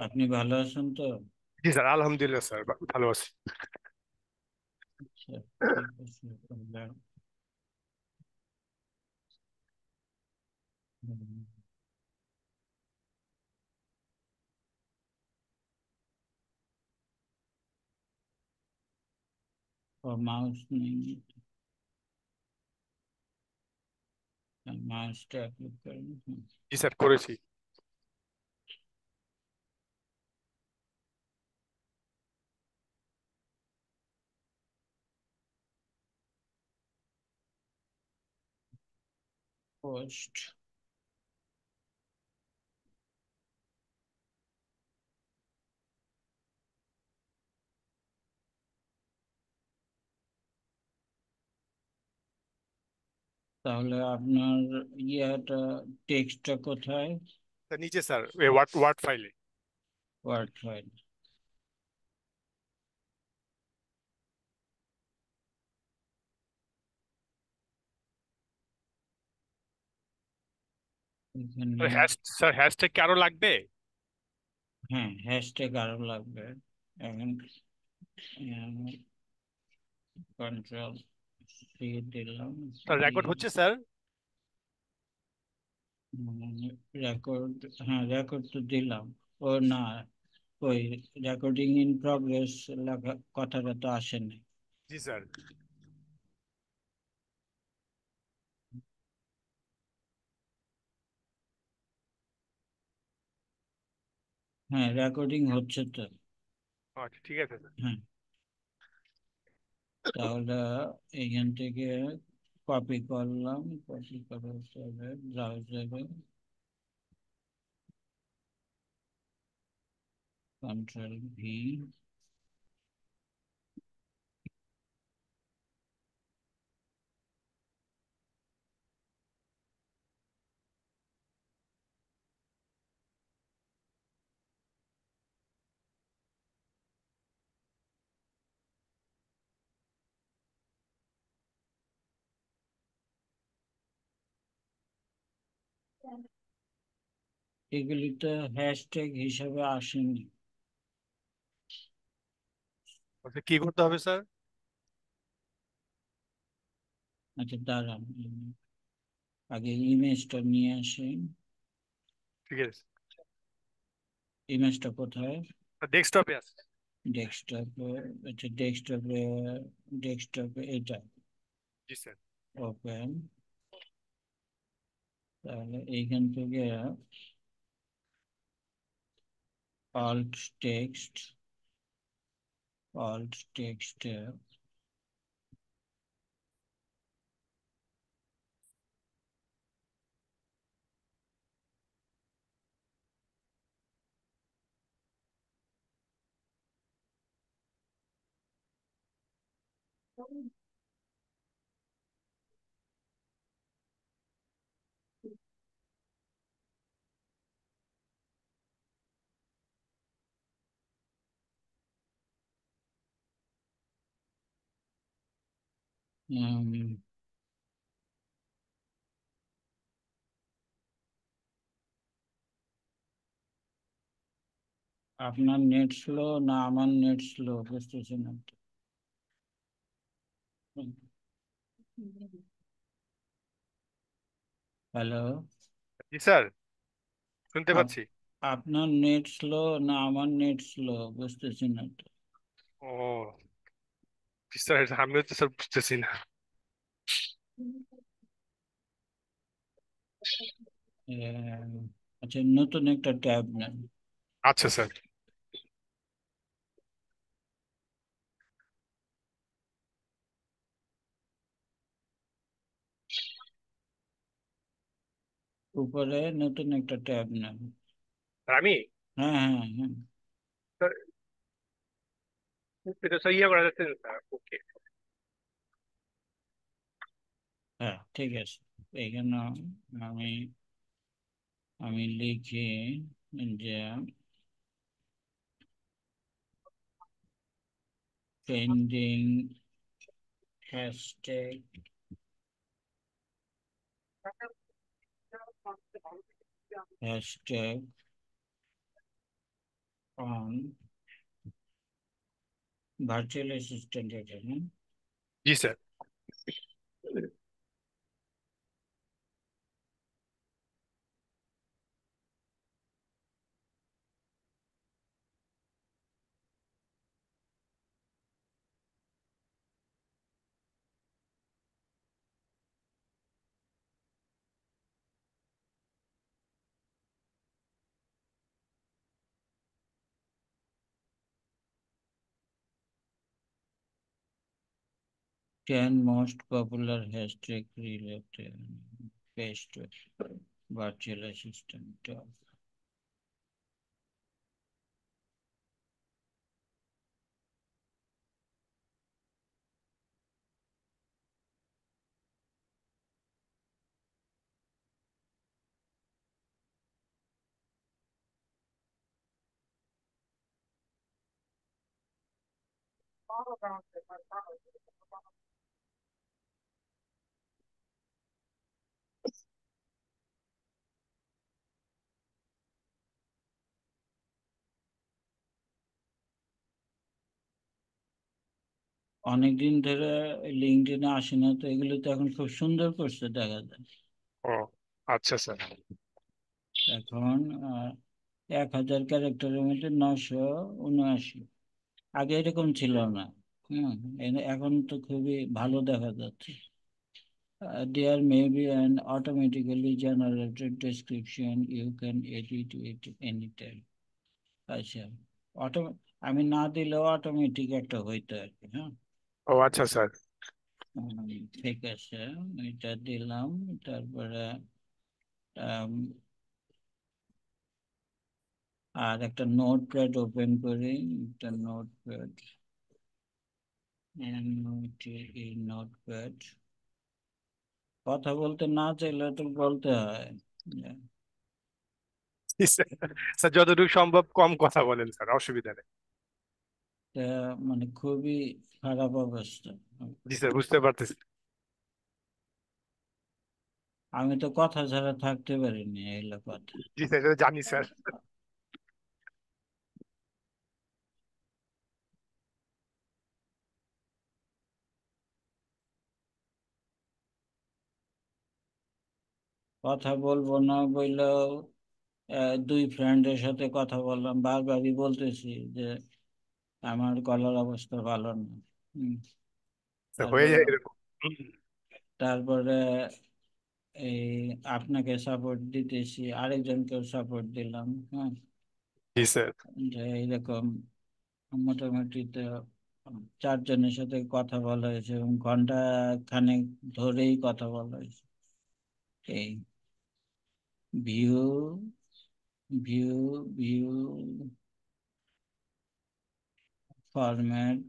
আপনি ভালো আছেন তো? জি স্যার, আলহামদুলিল্লাহ স্যার, ভালো আছি। আচ্ছা, ঠিক আছে তাহলে। হুম, ও মাউস নেই, মাউসটা ক্লিক করেন। জি স্যার, করেছি। পোস্ট। তাহলে আপনার ইয়াটা, টেক্সটটা কোথায়? স্যার নিচে স্যার, ওয়ার্ড ওয়ার্ড ফাইলে। Word file. এখানে। স্যার হ্যাশট্যাগ কি আরো লাগবে? হ্যাঁ, হ্যাশট্যাগ আরো লাগবে। এখন কন্ট্রোল সি দিলাম। স্যার রেকর্ড হচ্ছে স্যার। রেকর্ড, হ্যাঁ রেকর্ড তো দিলাম। ও না, ওই রেকর্ডিং ইন প্রগ্রেস লেখা কথাটা তো আসেনি। জি স্যার। হ্যাঁ, রেকর্ডিং হচ্ছে তো। আচ্ছা ঠিক আছে স্যার। হ্যাঁ, তাহলে এইখান থেকে কপি করলাম, কপি করার পরে ব্রাউজারে কন্ট্রোল ভি। এগুলি তো হ্যাশট্যাগ হিসাবে আসেনি। আচ্ছা, কি করতে হবে স্যার? আচ্ছা দাঁড়ান, আগে ইমেজটা নিয়ে আসি। ঠিক আছে। ইমেজটা কোথায়? ডেস্কটপে আছে। ডেস্কটপে। আচ্ছা, ডেস্কটপে, ডেস্কটপে এটা জি স্যার। ওপেন। তাহলে এইখান থেকে অল্ট টেক্সট, অল্ট টেক্সট আপনার নেট স্লো না আমার নেট স্লো বুঝতেছি না তো। হ্যালো। জি স্যার, শুনতে পাচ্ছি। আপনার নেট স্লো না আমার নেট স্লো বুঝতেছি না তো। ও জি স্যার, আমিও তো স্যার বুঝতেছি না। আহ, আচ্ছা, নতুন একটা ট্যাব নেন। আচ্ছা স্যার। উপরে নতুন একটা ট্যাব নেন। স্যার আমি, হ্যাঁ হ্যাঁ হ্যাঁ। স্যার এটা স্যার ইয়ে করা যাচ্ছে না স্যার, ওকে। হ্যাঁ ঠিক আছে। এইখানে আমি আমি লিখি যে trending hashtag hashtag on virtual assistant, এটা না? জি sir. Ten most popular hashtag related paste virtual assistant. অনেকদিন ধরে লিঙ্কডইনে আসে না তো, এগুলো তো এখন খুব সুন্দর করছে দেখা যায়। ও আচ্ছা স্যার। এখন 1000 ক্যারেক্টারের মধ্যে 979। আগে এরকম ছিল না। হম। এখন তো খুবই ভালো দেখা যাচ্ছে। There may be an automatically generated description, you can edit it anytime. আচ্ছা, অটো আমি না দিলেও অটোমেটিক একটা হইতো আর কি। হ্যাঁ। ও আচ্ছা স্যার। ঠিক আছে, এটা দিলাম। তারপরে আম, আর একটা নোটপ্যাড ওপেন করি। একটা নোটপ্যাড, নোটপ্যাড। কথা বলতে না চাইলে তো বলতে হয়। জি, স্যার। স্যার যতটুকু সম্ভব কম কথা বলেন স্যার, অসুবিধা নেই। এটা মানে খুবই খারাপ অবস্থা। জি স্যার, বুঝতে পারতেছি। আমি তো কথা ছাড়া থাকতে পারিনি, এগুলো কথা। জি স্যার, এটা জানি স্যার। কথা বলবো না বললেও দুই ফ্রেন্ডের সাথে কথা বললাম, বারবারই বলতেছি যে আমার গলার অবস্থা ভালো না। হুম। স্যার, হয়ে তারপরে যায় এরকম। তারপরে এই আপনাকে সাপোর্ট দিতেছি, আরেকজনকেও সাপোর্ট দিলাম। হ্যাঁ। জি স্যার। যে এইরকম মোটামুটি তো 4 জনের সাথে কথা বলা হয়েছে এবং ঘন্টা খানেক ধরেই কথা বলা হয়েছে। এই view, view, view, format,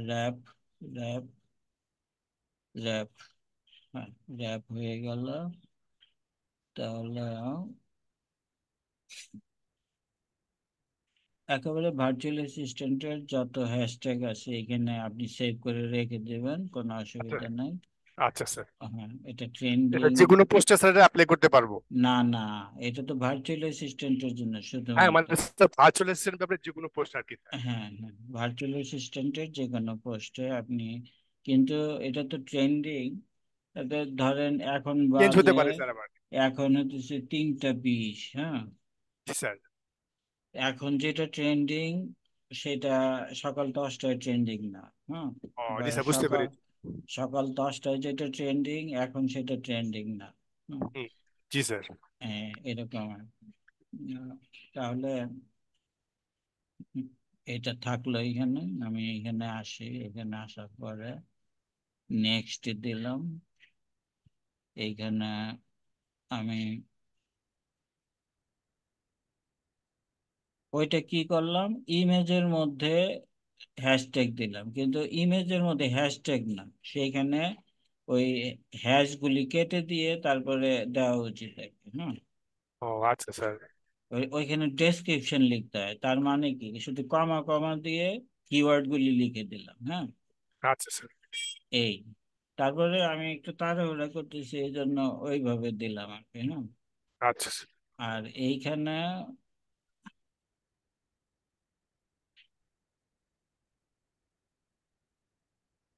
wrap, wrap, wrap. হ্যাঁ, র্যাপ হয়ে গেল। তাহলে একেবারে ভার্চুয়াল অ্যাসিস্ট্যান্টের যত হ্যাশট্যাগ আছে এখানে আপনি সেভ করে রেখে দেবেন, কোনো আচ্ছা। অসুবিধা নাই। আচ্ছা স্যার। হ্যাঁ, এটা এটা ট্রেন্ডিং। যে কোনো পোস্টে স্যার অ্যাপ্লাই করতে পারবো? না না, এটা তো ভার্চুয়াল অ্যাসিস্ট্যান্টের জন্য হ্যাঁ শুধুমাত্র। মানে স্যার, ভার্চুয়াল অ্যাসিস্ট্যান্ট ব্যাপারে যে কোনো পোস্ট আর কি স্যার। হ্যাঁ হ্যাঁ, ভার্চুয়াল অ্যাসিস্ট্যান্টের যে কোনো পোস্টে আপনি, কিন্তু এটা তো ট্রেন্ডিং। এটা ধরেন এখন চেঞ্জ হতে বাজে, পারে স্যার আবার। এখন হচ্ছে 3টা 20। হ্যাঁ। জি স্যার। এখন যেটা ট্রেন্ডিং সেটা সকাল 10টায় ট্রেন্ডিং না। হ্যাঁ। ও বা জি স্যার, বুঝতে সকাল পেরেছি। সকাল 10টায় যেটা ট্রেন্ডিং এখন সেটা ট্রেন্ডিং না। হুম। হুম। জি স্যার। এরকম আর কি। তাহলে এটা থাকলো এখানে। আমি এখানে আসি, এখানে আসার পরে নেক্সট দিলাম। এইখানে আমি ওইটা কি করলাম, ইমেজের মধ্যে হ্যাশট্যাগ দিলাম, কিন্তু ইমেজের মধ্যে হ্যাশট্যাগ না, সেইখানে ওই হ্যাশ গুলি কেটে দিয়ে তারপরে দেওয়া উচিত আর কি। হ্যাঁ। ও আচ্ছা স্যার। ওইখানে ডেসক্রিপশন লিখতে হয়, তার মানে কি শুধু কমা কমা দিয়ে কিওয়ার্ড গুলি লিখে দিলাম। হ্যাঁ। আচ্ছা স্যার। এই তারপরে আমি একটু তাড়াহুড়া করতেছি এই জন্য ওইভাবে দিলাম আর কি। হ্যাঁ। আচ্ছা স্যার। আর এইখানে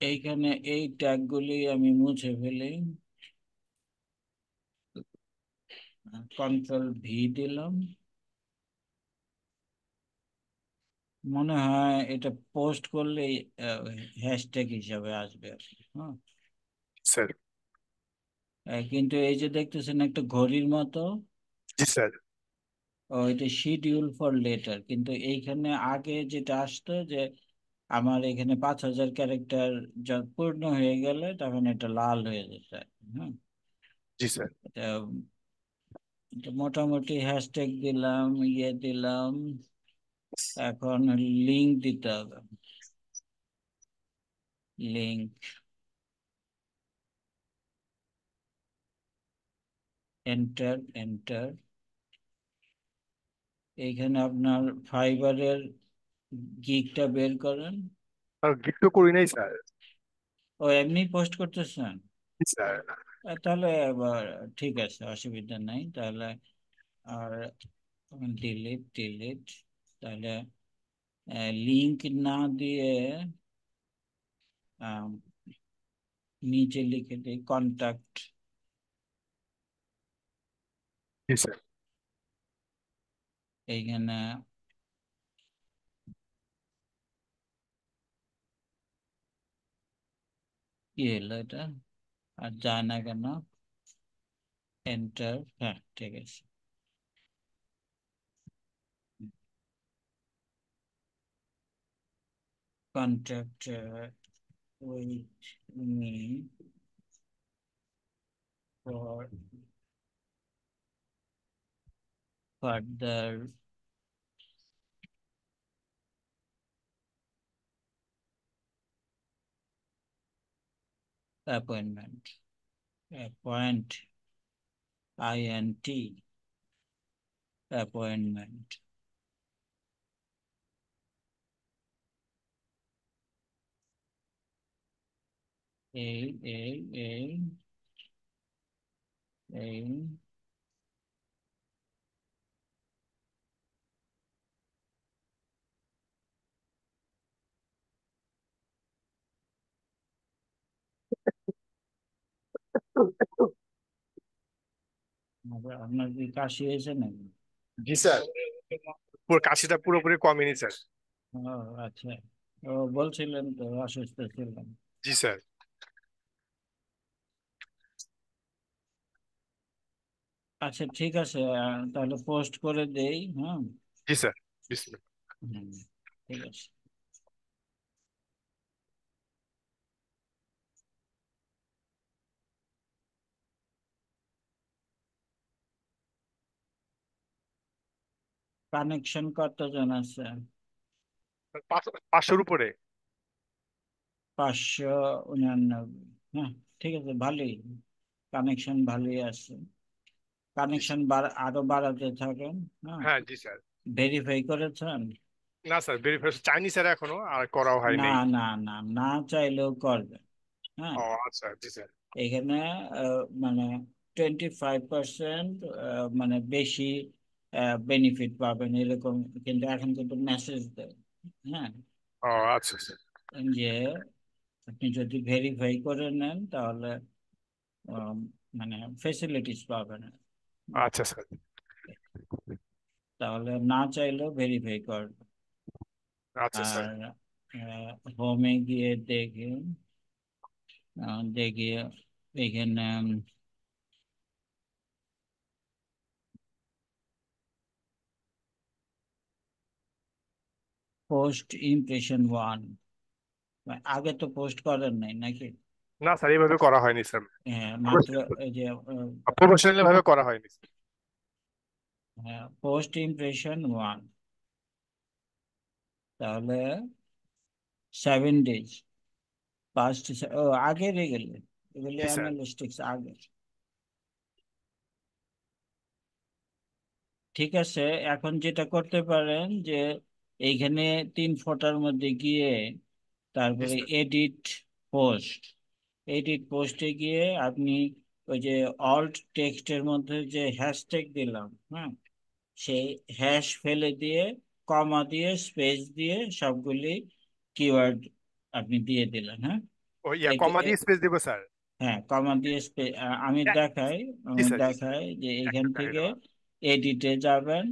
এইখানে এই ট্যাগগুলি আমি মুছে ফেলি, কন্ট্রোল V দিলাম। মনে হয় এটা পোস্ট করলে হ্যাশট্যাগ হিসাবে আসবে আর কি। হ্যাঁ, স্যার। কিন্তু এই যে দেখতেছেন একটা ঘড়ির মতো, জি স্যার। এটা শিডিউল ফর লেটার, কিন্তু এইখানে আগে যেটা আসতো যে আমার এখানে 5,000 ক্যারেক্টার পূর্ণ হয়ে গেলে তখন এটা লাল হয়ে যেত। হ্যাঁ, জি স্যার। এটা এটা মোটামুটি হ্যাশট্যাগ দিলাম, দিলাম। এখন লিঙ্ক দিতে হবে, লিঙ্ক, এন্টার এন্টার। এইখানে আপনার ফাইবারের গিগটা বের করেন। আর গিফট তো করি নাই স্যার। ও এমনি পোস্ট করতেছেন? জি স্যার। তাহলে এবার ঠিক আছে, অসুবিধা নাই তাহলে। আর ডিলিট ডিলিট, তাহলে লিংক না দিয়ে আম, নিচে লিখে দিই কন্টাক্ট। জি স্যার। এইখানে কি হলো এটা, আর যায় না কেন? এন্টার, হ্যাঁ ঠিক আছে। Contact with me for further appointment, appoint, INT, appointment. এই এই এই এই আপনার কি কাশি হয়েছে নাকি? জি স্যার। পুরো কাশিটা পুরোপুরি কমেনি স্যার। ও আচ্ছা, ও বলছিলেন তো অসুস্থ ছিলেন। জি স্যার। আচ্ছা ঠিক আছে, তাহলে পোস্ট করে দেই। হ্যাঁ, জি স্যার। বিসমিল্লাহ। হুম, ঠিক আছে। কানেকশন কতজন আছে? 500-র উপরে। 599। হ্যাঁ, ঠিক আছে, ভালোই, কানেকশন ভালোই আছে। জি কানেকশন স্যার। আরো বাড়াতে থাকেন। হ্যাঁ, হ্যাঁ জি স্যার। ভেরিফাই করেছেন? না স্যার, ভেরিফিকেশন চাইনি স্যার, এখনো আর করাও হয় না নাই। না না, না চাইলেও করবেন। হ্যাঁ, ও আচ্ছা, জি স্যার। এখানে মানে 25% মানে বেশি বেনিফিট পাবেন এরকম, কিন্তু এখন কিন্তু মেসেজ দেয়। হ্যাঁ, ও আচ্ছা স্যার। যে আপনি যদি ভেরিফাই করে নেন তাহলে আম, মানে ফেসিলিটিস পাবেন। হুম, আচ্ছা স্যার। তাহলে না চাইলেও ভেরিফাই করবেন। আচ্ছা স্যার। আর হোমে গিয়ে দেখি, দেখি এখানে পোস্ট ইমপ্রেশন 1, আগে তো পোস্ট করেন নাই নাকি? না স্যার, এইভাবে করা হয়নি স্যার। হ্যাঁ, মাত্র এই যে প্রফেশনাল ভাবে করা হয়নি স্যার। পোস্ট ইমপ্রেশন 1, তাহলে 7 ডেজ, পাস্ট, ও আগের এগুলো, এগুলো জি স্যার। অ্যানালিস্টিক্স আগে। ঠিক আছে, এখন যেটা করতে পারেন যে এইখানে 3 ফোটার মধ্যে গিয়ে জি তারপরে স্যার। এডিট পোস্ট, এডিট পোস্টে গিয়ে আপনি ওই যে অল্ট টেক্সটের মধ্যে যে হ্যাশট্যাগ দিলাম, হ্যাঁ, সেই হ্যাশ ফেলে দিয়ে, কমা দিয়ে, স্পেস দিয়ে সবগুলি কিওয়ার্ড আপনি দিয়ে দিলেন, হ্যাঁ। ও এটা কমা দিয়ে স্পেস দিব স্যার? হ্যাঁ, কমা দিয়ে আমি এ- দেখাই, জি আমি স্যার, জি স্যার, দেখাই যে একটা এখান দেখাই থেকে দেওয়া। এডিটে যাবেন।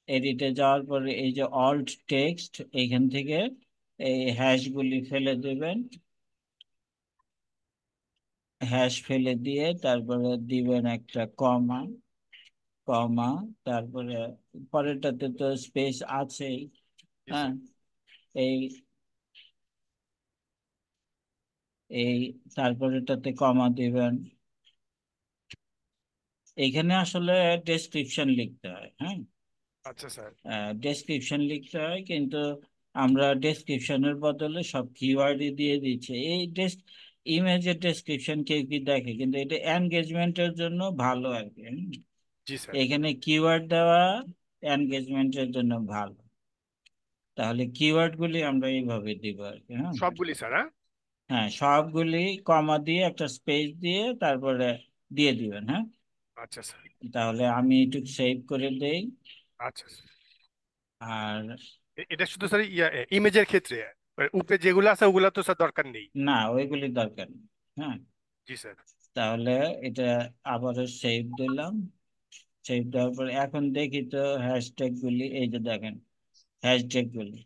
এডিটে যাওয়ার পরে এই যে অল্ট টেক্সট, এইখান থেকে এই হ্যাশগুলি ফেলে দেবেন। হ্যাশ ফেলে দিয়ে তারপরে দিবেন একটা কমা, কমা, তারপরে পরেরটাতে তো স্পেস আছেই, জি হ্যাঁ। স্যার। এই এই তারপরেটাতে কমা দিবেন। এইখানে আসলে ডেসক্রিপশন লিখতে হয়, হ্যাঁ। আচ্ছা স্যার। ডেসক্রিপশন লিখতে হয়, কিন্তু আমরা ডেসক্রিপশনের বদলে সব কিওয়ার্ডই দিয়ে দিচ্ছি। এই ইমেজের ডেসক্রিপশন কেউ কি দেখে, কিন্তু এটা এনগেজমেন্টের জন্য ভালো আর কি, জি স্যার। এখানে কিওয়ার্ড দেওয়া এনগেজমেন্টের জন্য ভালো। তাহলে কিওয়ার্ড গুলি আমরা এইভাবে দিব আর কি, হ্যাঁ। সবগুলি স্যার, হ্যাঁ? হ্যাঁ, সবগুলি কমা দিয়ে একটা স্পেস দিয়ে তারপরে দিয়ে দিবেন, হ্যাঁ। আচ্ছা স্যার। তাহলে আমি একটু সেভ করে দেই। আচ্ছা স্যার। আর এটা শুধু স্যার ইমেজের ক্ষেত্রে, উপরে যেগুলো আছে ওগুলা তো স্যার দরকার নেই? না, ওইগুলি দরকার নেই, হ্যাঁ। জি স্যার। তাহলে এটা আবারও সেভ দিলাম। সেভ দেওয়ার পর এখন দেখি তো হ্যাশট্যাগ গুলি, এই যে দেখেন হ্যাশট্যাগ গুলি।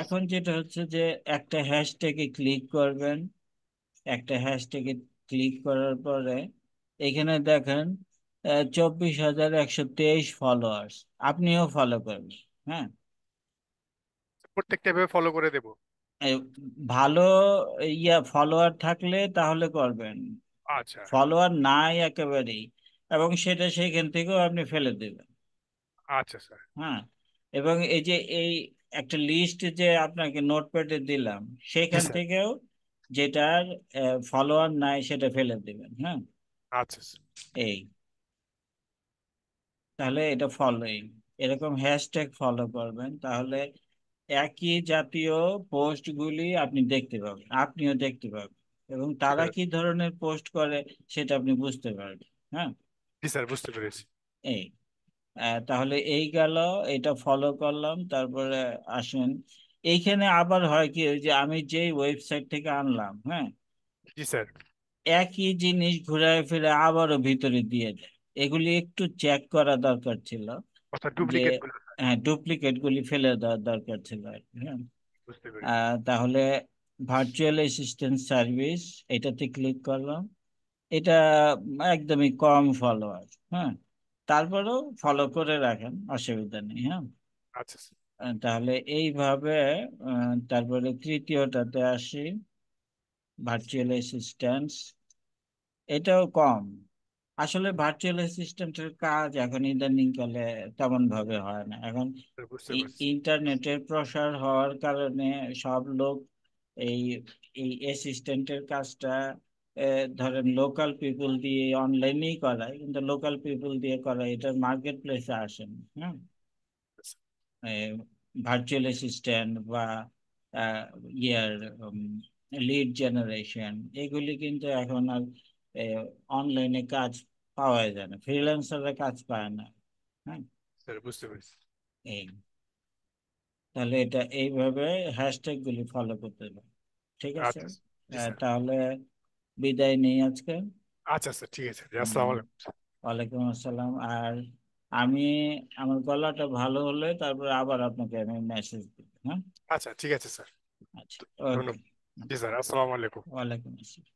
এখন যেটা হচ্ছে যে একটা হ্যাশট্যাগে ক্লিক করবেন, একটা হ্যাশট্যাগে ক্লিক করার পরে এখানে দেখেন 24,123 ফলোয়ার্স। আপনিও ফলো করবেন, হ্যাঁ। প্রত্যেকটা ভাবে ফলো করে দেব? এই ভালো ফলোয়ার থাকলে তাহলে করবেন, আচ্ছা। ফলোয়ার নাই একেবারেই, এবং সেটা সেইখান থেকেও আপনি ফেলে দেবেন, আচ্ছা স্যার। হ্যাঁ। এবং এই যে এই একটা লিস্ট যে আপনাকে নোটপ্যাডে দিলাম, জি সেখান স্যার। থেকেও যেটার ফলোয়ার নাই সেটা ফেলে দেবেন, হ্যাঁ। আচ্ছা স্যার। এই তাহলে এটা ফলোইং, এরকম হ্যাশট্যাগ ফলো করবেন, তাহলে একই জাতীয় পোস্টগুলি আপনি দেখতে পাবেন, আপনিও দেখতে পাবেন, এবং ঠিক তারা আছে। কি ধরনের পোস্ট করে সেটা আপনি বুঝতে পারবেন, হ্যাঁ। জি স্যার, বুঝতে পেরেছি। এই তাহলে এই গেল, এটা ফলো করলাম, তারপরে আসেন এইখানে আবার হয় কি, ওই যে আমি যেই ওয়েবসাইট থেকে আনলাম, হ্যাঁ, জি স্যার। একই জিনিস ঘুরায় ফিরে আবারও ভিতরে দিয়ে দেয়। এগুলি একটু চেক করা দরকার ছিল, অর্থাৎ যে ডুপ্লিকেট গুলো, স্যার। হ্যাঁ, ডুপ্লিকেট গুলি ফেলে দেওয়ার দরকার ছিল আর কি, হ্যাঁ। বুঝতে পেরেছি। তাহলে ভার্চুয়াল অ্যাসিস্ট্যান্ট সার্ভিস, এটাতে ক্লিক করলাম। এটা একদমই কম ফলোয়ার, হ্যাঁ। তারপরেও ফলো করে রাখেন, অসুবিধা নেই, হ্যাঁ। আচ্ছা স্যার। তাহলে এইভাবে তারপরে তৃতীয়টাতে আসি, ভার্চুয়াল অ্যাসিস্ট্যান্ট, এটাও কম। আসলে ভার্চুয়াল অ্যাসিস্ট্যান্টের কাজ এখন ইদানিং কালে তেমন ভাবে হয় না এখন। স্যার, বুঝতে এই পারছি। ইন্টারনেটের প্রসার হওয়ার কারণে সব লোক এই এই অ্যাসিস্ট্যান্টের কাজটা ধরেন লোকাল পিপল দিয়ে অনলাইনেই করায়, কিন্তু লোকাল পিপল দিয়ে করায় এটা মার্কেট প্লেসে আসেন, হ্যাঁ। ভার্চুয়াল অ্যাসিস্ট্যান্ট বা আহ, ইয়ার লিড জেনারেশন, এগুলি কিন্তু এখন আর অনলাইনে কাজ পাওয়া যায় না, ফ্রিল্যান্সাররা কাজ পায় না, হ্যাঁ। স্যার, বুঝতে পেরেছি। এই তাহলে এটা এইভাবে হ্যাশট্যাগ গুলি ফলো করতে হবে, ঠিক আছে। আচ্ছা স্যার। জি স্যার। তাহলে বিদায় নেই আজকে। আচ্ছা স্যার, ঠিক আছে, জি, হুম, আসসালামু আলাইকুম। ওয়ালাইকুম আসসালাম। আর আমি, আমার গলাটা ভালো হলে তারপরে আবার আপনাকে আমি মেসেজ দেবো, হ্যাঁ। আচ্ছা, ঠিক আছে স্যার। আচ্ছা, ওকে। ধন্যবাদ। জি স্যার, আসসালামু আলাইকুম। ওয়ালাইকুম আসসালাম।